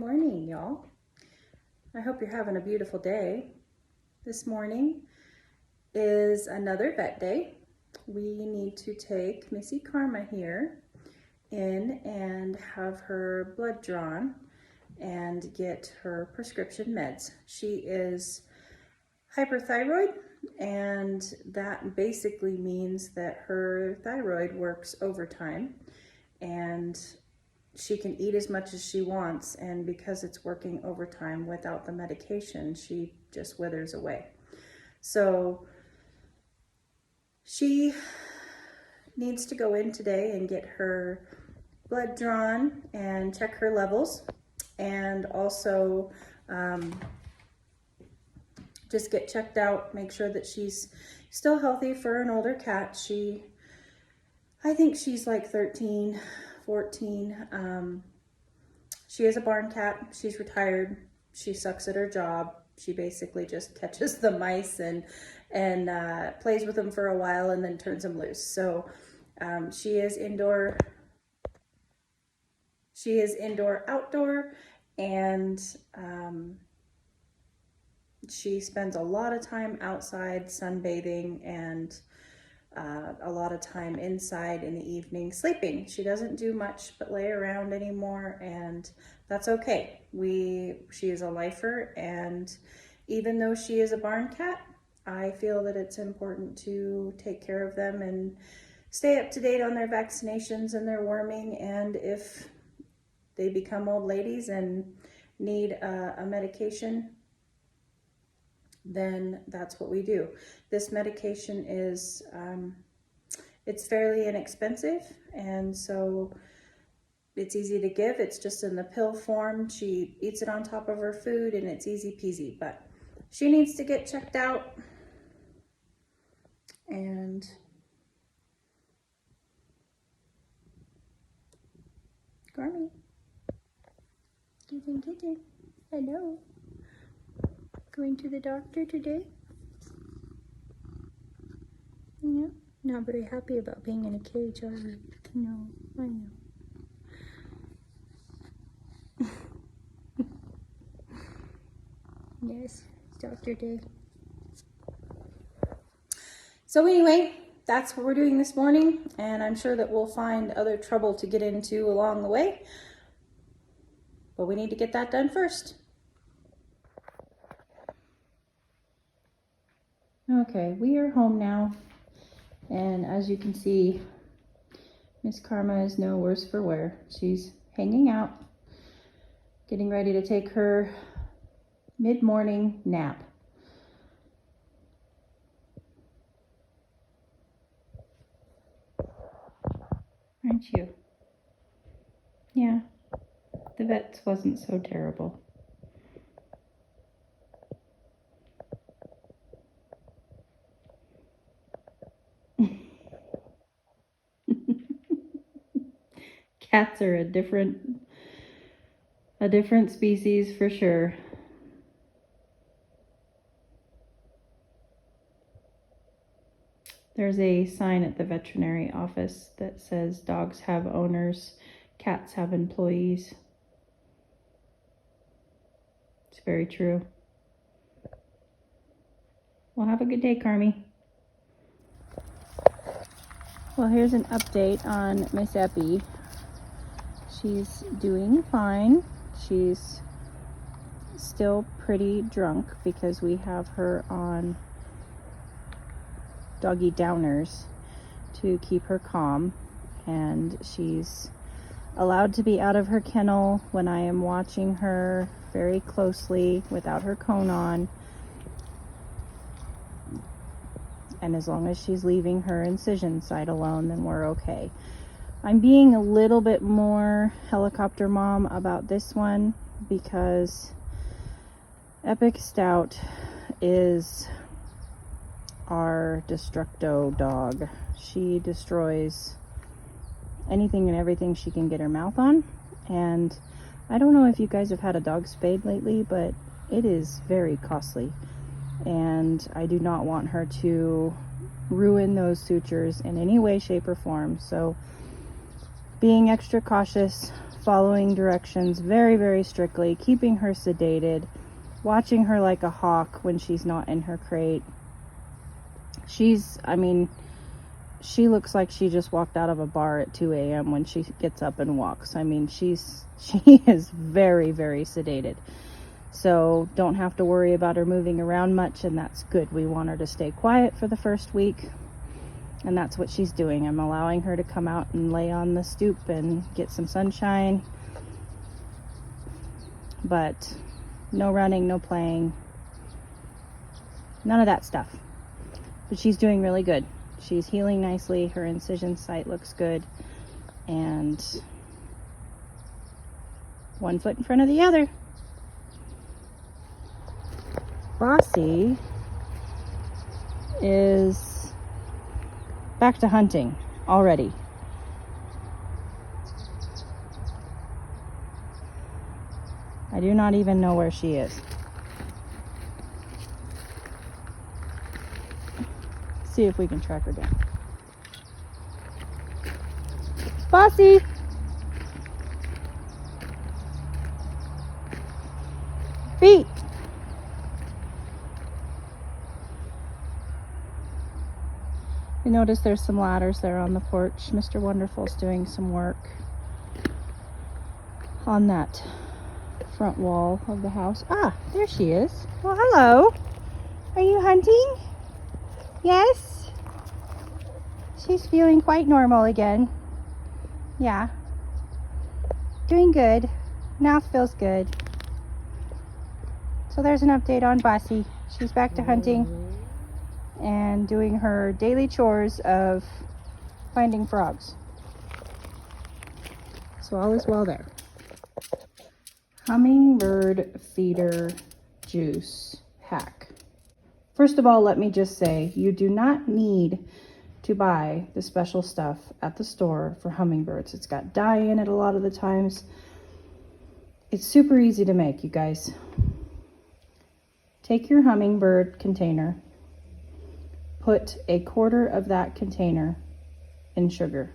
morning, y'all. I hope you're having a beautiful day. This morning is another vet day. We need to take Missy Karma here in and have her blood drawn and get her prescription meds. She is hyperthyroid, and that basically means that her thyroid works overtime and she can eat as much as she wants, and because it's working overtime without the medication, she just withers away. So she needs to go in today and get her blood drawn and check her levels, and also just get checked out, make sure that she's still healthy for an older cat. I think she's like 13, 14. She is a barn cat. She's retired. She sucks at her job. She basically just catches the mice and plays with them for a while and then turns them loose. So she is indoor, outdoor, and she spends a lot of time outside sunbathing and a lot of time inside in the evening sleeping. She doesn't do much but lay around anymore, and that's okay. She is a lifer, and even though she is a barn cat, I feel that it's important to take care of them and stay up to date on their vaccinations and their worming, and if they become old ladies and need a medication, then that's what we do. This medication is, it's fairly inexpensive, and so it's easy to give. It's just in the pill form. She eats it on top of her food, and it's easy peasy, but she needs to get checked out. And Garmy, kitten, hello. Going to the doctor today? Yeah, not very happy about being in a cage, are you? No, I know. Yes, it's doctor day. So anyway, that's what we're doing this morning, and I'm sure that we'll find other trouble to get into along the way, but we need to get that done first. Okay, we are home now, and as you can see, Miss Karma is no worse for wear. She's hanging out, getting ready to take her mid-morning nap. Aren't you? Yeah, the vet's wasn't so terrible. Cats are a different species for sure. There's a sign at the veterinary office that says dogs have owners, cats have employees. It's very true. Well, have a good day, Carmi. Well, here's an update on Miss Eppie. She's doing fine. She's still pretty drunk because we have her on doggy downers to keep her calm, and she's allowed to be out of her kennel when I am watching her very closely without her cone on, and as long as she's leaving her incision site alone, then we're okay. I'm being a little bit more helicopter mom about this one because Epic Stout is our destructo dog. She destroys anything and everything she can get her mouth on, and I don't know if you guys have had a dog spayed lately, but it is very costly, and I do not want her to ruin those sutures in any way, shape, or form. So being extra cautious, following directions very, very strictly, keeping her sedated, watching her like a hawk when she's not in her crate. I mean, she looks like she just walked out of a bar at 2 a.m. when she gets up and walks. I mean, she is very, very sedated. So don't have to worry about her moving around much, and that's good. We want her to stay quiet for the first week, and that's what she's doing. I'm allowing her to come out and lay on the stoop and get some sunshine, but no running, no playing, none of that stuff. But she's doing really good. She's healing nicely. Her incision site looks good, and one foot in front of the other. Bossy is back to hunting already. I do not even know where she is. See if we can track her down. Bossy! Feet! You notice there's some ladders there on the porch. Mr. Wonderful's doing some work on that front wall of the house. Ah, there she is. Well, hello. Are you hunting? Yes? She's feeling quite normal again. Yeah. Doing good. Mouth feels good. So there's an update on Bossy. She's back to hunting and doing her daily chores of finding frogs. So all is well there. Hummingbird feeder juice hack. First of all, let me just say, you do not need to buy the special stuff at the store for hummingbirds. It's got dye in it a lot of the times. It's super easy to make, you guys. Take your hummingbird container, put a quarter of that container in sugar.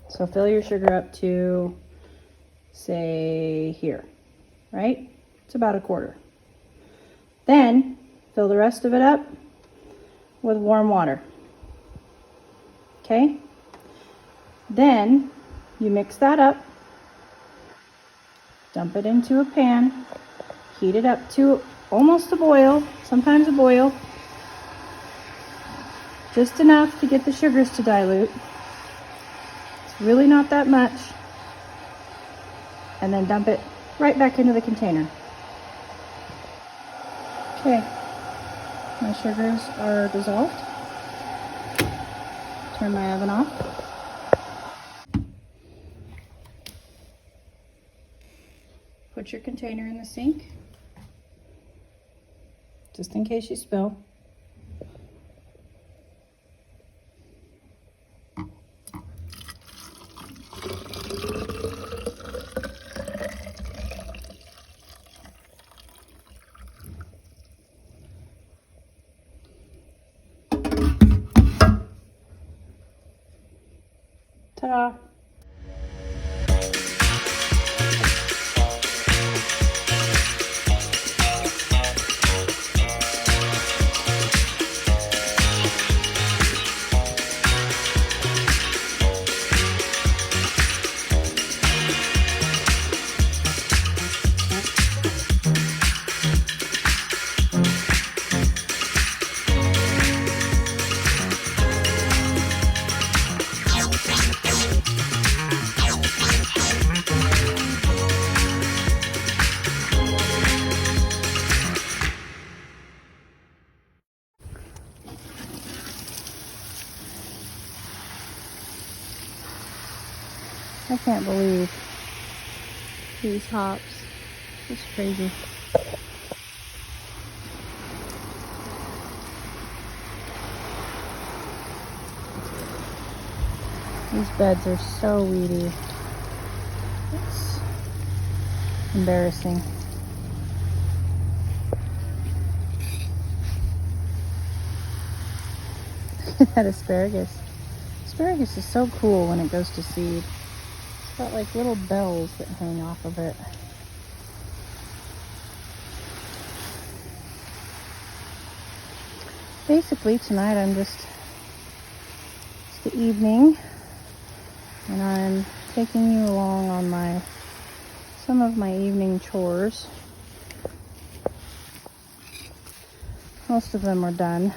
So fill your sugar up to, say, here, right? It's about a quarter. Then fill the rest of it up with warm water. Okay? Then you mix that up, dump it into a pan, heat it up to almost a boil, sometimes a boil, just enough to get the sugars to dilute. It's really not that much. And then dump it right back into the container. Okay, my sugars are dissolved. Turn my oven off. Put your container in the sink, just in case you spill. Ta-da! I can't believe these hops. It's crazy. These beds are so weedy. It's embarrassing. That asparagus. Asparagus is so cool when it goes to seed. Got like little bells that hang off of it. Basically tonight it's the evening, and I'm taking you along on some of my evening chores. Most of them are done,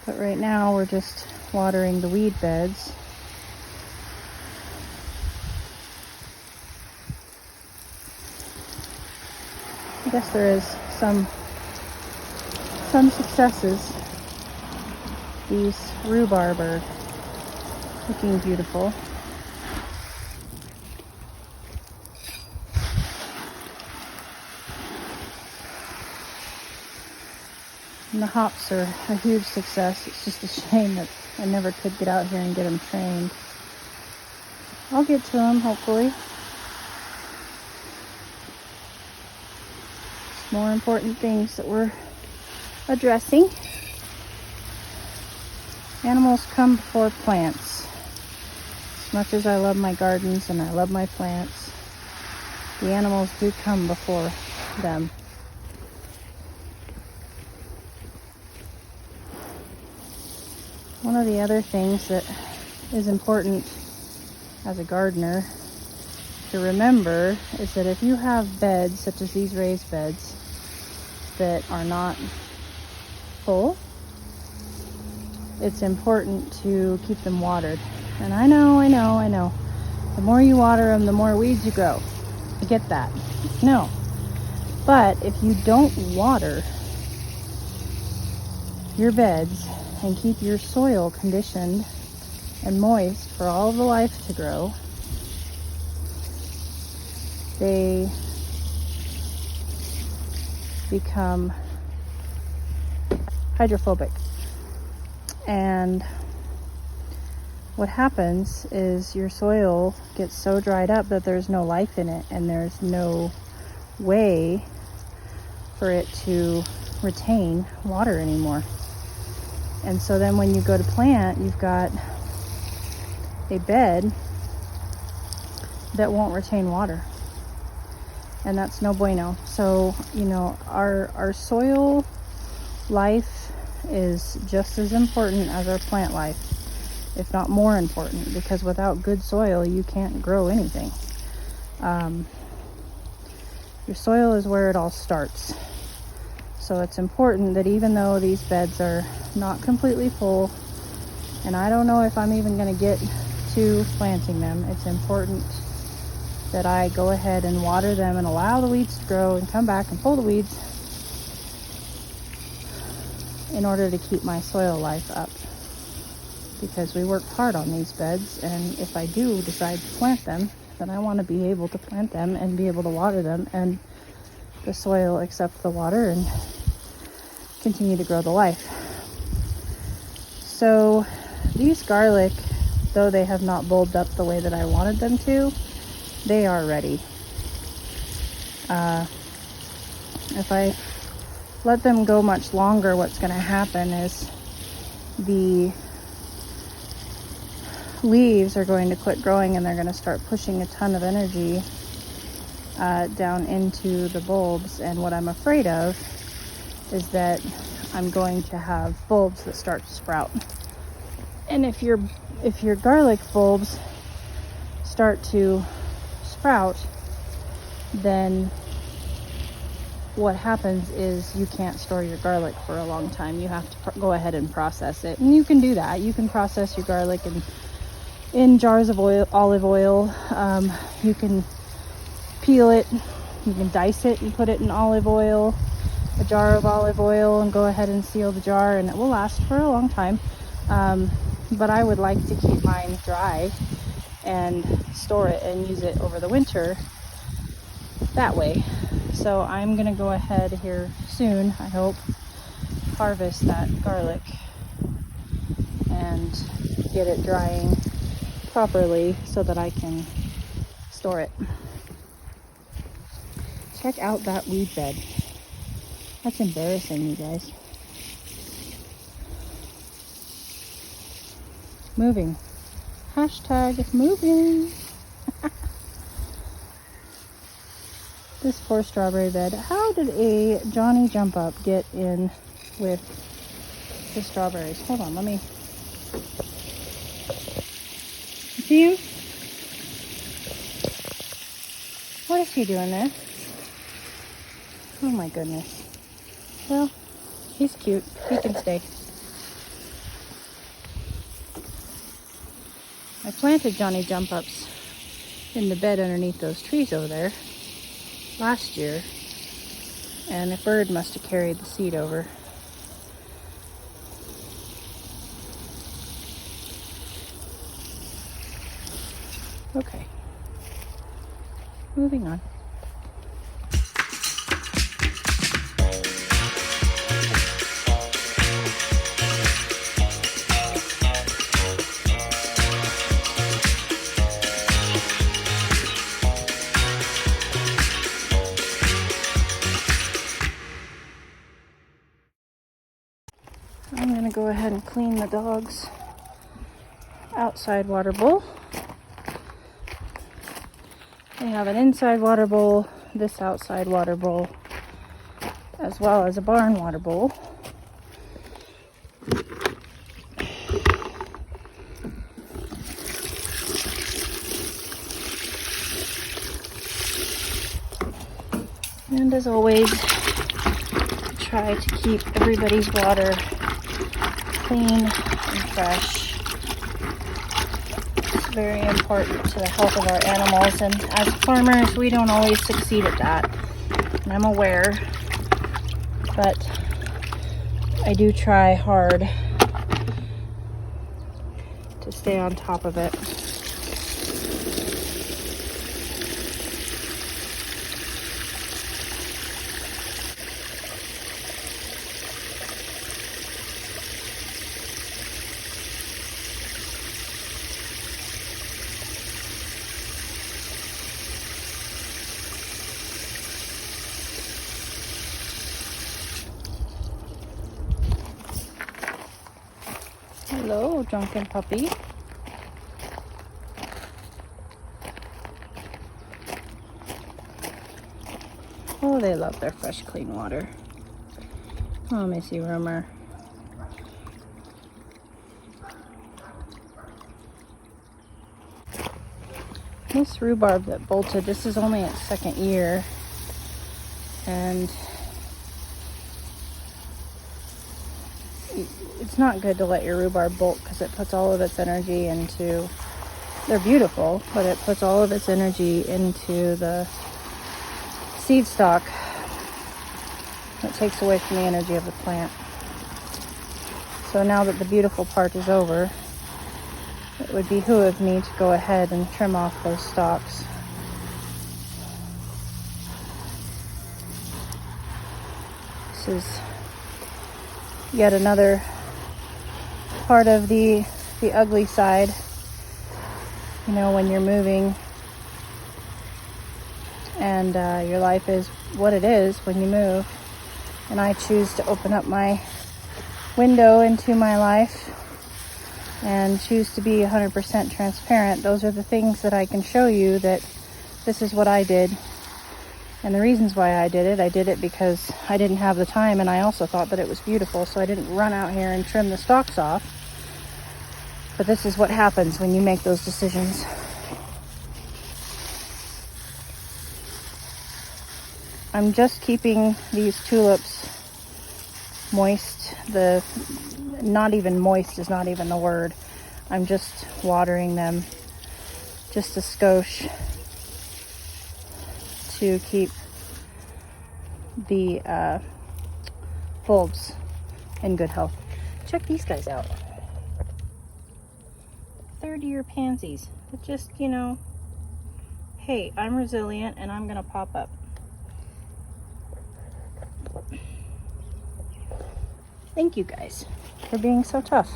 but right now we're just watering the weed beds. I guess there is some successes. These rhubarb are looking beautiful. And the hops are a huge success. It's just a shame that I never could get out here and get them trained. I'll get to them, hopefully. It's more important things that we're addressing. Animals come before plants. As much as I love my gardens and I love my plants, the animals do come before them. One of the other things that is important as a gardener to remember is that if you have beds, such as these raised beds, that are not full, it's important to keep them watered. And I know. The more you water them, the more weeds you grow. I get that. No. But if you don't water your beds and keep your soil conditioned and moist for all of the life to grow, they become hydrophobic. And what happens is your soil gets so dried up that there's no life in it, and there's no way for it to retain water anymore. And so then when you go to plant, you've got a bed that won't retain water. And that's no bueno. So, our soil life is just as important as our plant life, if not more important, because without good soil, you can't grow anything. Your soil is where it all starts. So it's important that even though these beds are not completely full, and I don't know if I'm even going to get to planting them, it's important that I go ahead and water them and allow the weeds to grow and come back and pull the weeds in order to keep my soil life up. Because we worked hard on these beds, and if I do decide to plant them, then I want to be able to plant them and be able to water them, and the soil accept the water and continue to grow the life. So these garlic, though they have not bulbed up the way that I wanted them to, they are ready. If I let them go much longer, what's going to happen is the leaves are going to quit growing, and they're going to start pushing a ton of energy down into the bulbs. And what I'm afraid of is that I'm going to have bulbs that start to sprout. And if your garlic bulbs start to sprout, then what happens is you can't store your garlic for a long time. You have to go ahead and process it. And you can do that. You can process your garlic in jars of olive oil. You can peel it. You can dice it and put it in olive oil, a jar of olive oil, and go ahead and seal the jar, and it will last for a long time. But I would like to keep mine dry and store it and use it over the winter that way. So I'm gonna go ahead here soon, I hope, harvest that garlic and get it drying properly so that I can store it. Check out that weed bed. That's embarrassing, you guys. Moving. Hashtag moving. This poor strawberry bed. How did a Johnny jump up get in with the strawberries? Hold on, let me... See him? What is he doing there? Oh my goodness. Well, he's cute. He can stay. I planted Johnny jump ups in the bed underneath those trees over there last year, and a bird must have carried the seed over. Okay, moving on. I'm going to go ahead and clean the dog's outside water bowl. They have an inside water bowl, this outside water bowl, as well as a barn water bowl. And as always, try to keep everybody's water clean and fresh. It's very important to the health of our animals, and as farmers we don't always succeed at that, and I'm aware, but I do try hard to stay on top of it. Hello, drunken puppy. Oh, they love their fresh, clean water. Oh, Missy Rumor. This rhubarb that bolted, this is only its second year, and it's not good to let your rhubarb bolt because it puts all of its energy into, they're beautiful, but it puts all of its energy into the seed stalk. It takes away from the energy of the plant. So now that the beautiful part is over, it would behoove me to go ahead and trim off those stalks. This is yet another part of the ugly side. You know, when you're moving and your life is what it is when you move, and I choose to open up my window into my life and choose to be 100% transparent. Those are the things that I can show you that this is what I did. And the reasons why I did it because I didn't have the time, and I also thought that it was beautiful, so I didn't run out here and trim the stalks off. But this is what happens when you make those decisions. I'm just keeping these tulips moist. Not even moist is not even the word. I'm just watering them just a skosh to keep the bulbs in good health. Check these guys out. Third-year pansies. It just, you know, hey, I'm resilient and I'm gonna pop up. Thank you guys for being so tough.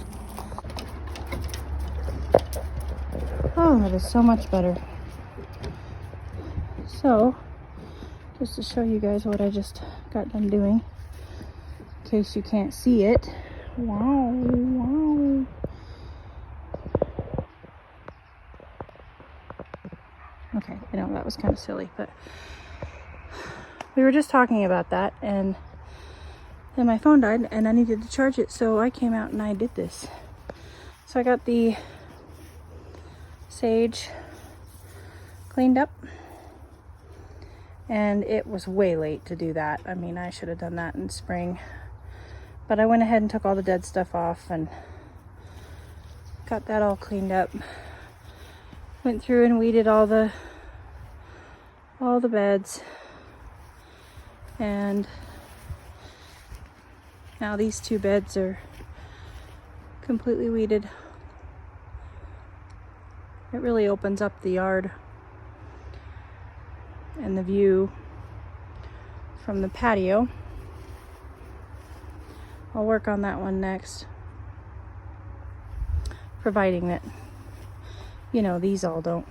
Oh, that is so much better. So, just to show you guys what I just got done doing, in case you can't see it. Wow, wow. I know that was kind of silly, but we were just talking about that, and then my phone died and I needed to charge it, so I came out and I did this. So I got the sage cleaned up, and it was way late to do that. I mean, I should have done that in spring, but I went ahead and took all the dead stuff off and got that all cleaned up. Went through and weeded all the beds, and now these 2 beds are completely weeded. It really opens up the yard and the view from the patio. I'll work on that one next, providing that, you know, these all don't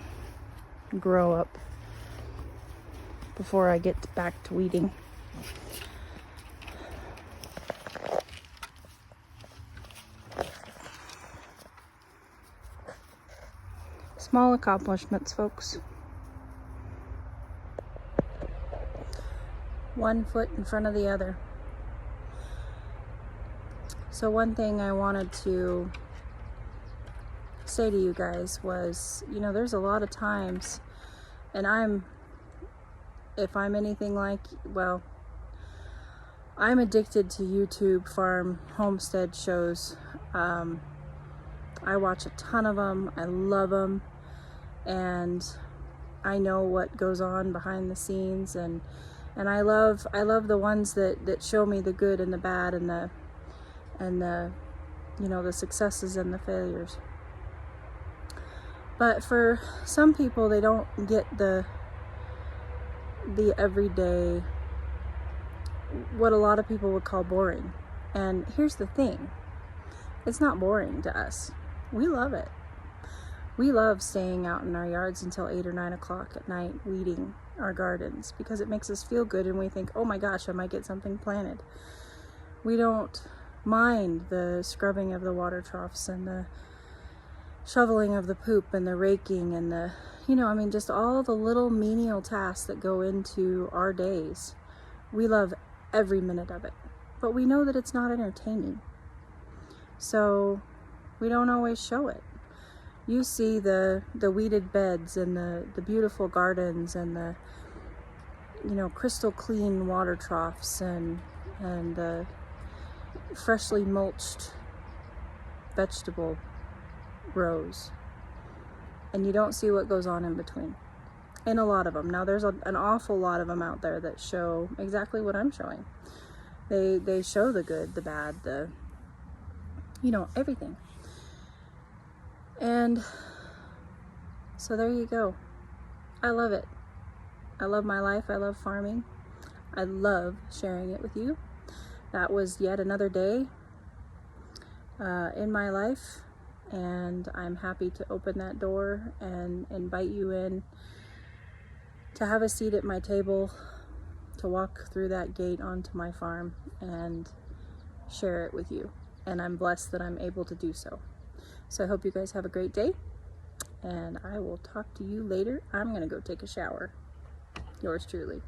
grow up before I get back to weeding. Small accomplishments, folks. 1 foot in front of the other. So one thing I wanted to say to you guys was, you know, there's a lot of times, and if I'm anything like, well, I'm addicted to YouTube farm homestead shows. I watch a ton of them. I love them. And I know what goes on behind the scenes, and I love the ones that show me the good and the bad, and the you know, the successes and the failures. But for some people, they don't get the everyday, what a lot of people would call boring. And here's the thing, it's not boring to us. We love it. We love staying out in our yards until 8 or 9 o'clock at night weeding our gardens, because it makes us feel good and we think, oh my gosh, I might get something planted. We don't mind the scrubbing of the water troughs and the shoveling of the poop and the raking and the, you know, I mean, just all the little menial tasks that go into our days. We love every minute of it, but we know that it's not entertaining. So we don't always show it. You see the weeded beds and the beautiful gardens and the, you know, crystal clean water troughs and the freshly mulched vegetable rows, and you don't see what goes on in between. In a lot of them. Now there's an awful lot of them out there that show exactly what I'm showing. They show the good, the bad, the, you know, everything. And so there you go. I love it. I love my life. I love farming. I love sharing it with you. That was yet another day in my life, and I'm happy to open that door and invite you in to have a seat at my table, to walk through that gate onto my farm and share it with you. And I'm blessed that I'm able to do so. So I hope you guys have a great day, and I will talk to you later. I'm gonna go take a shower. Yours truly.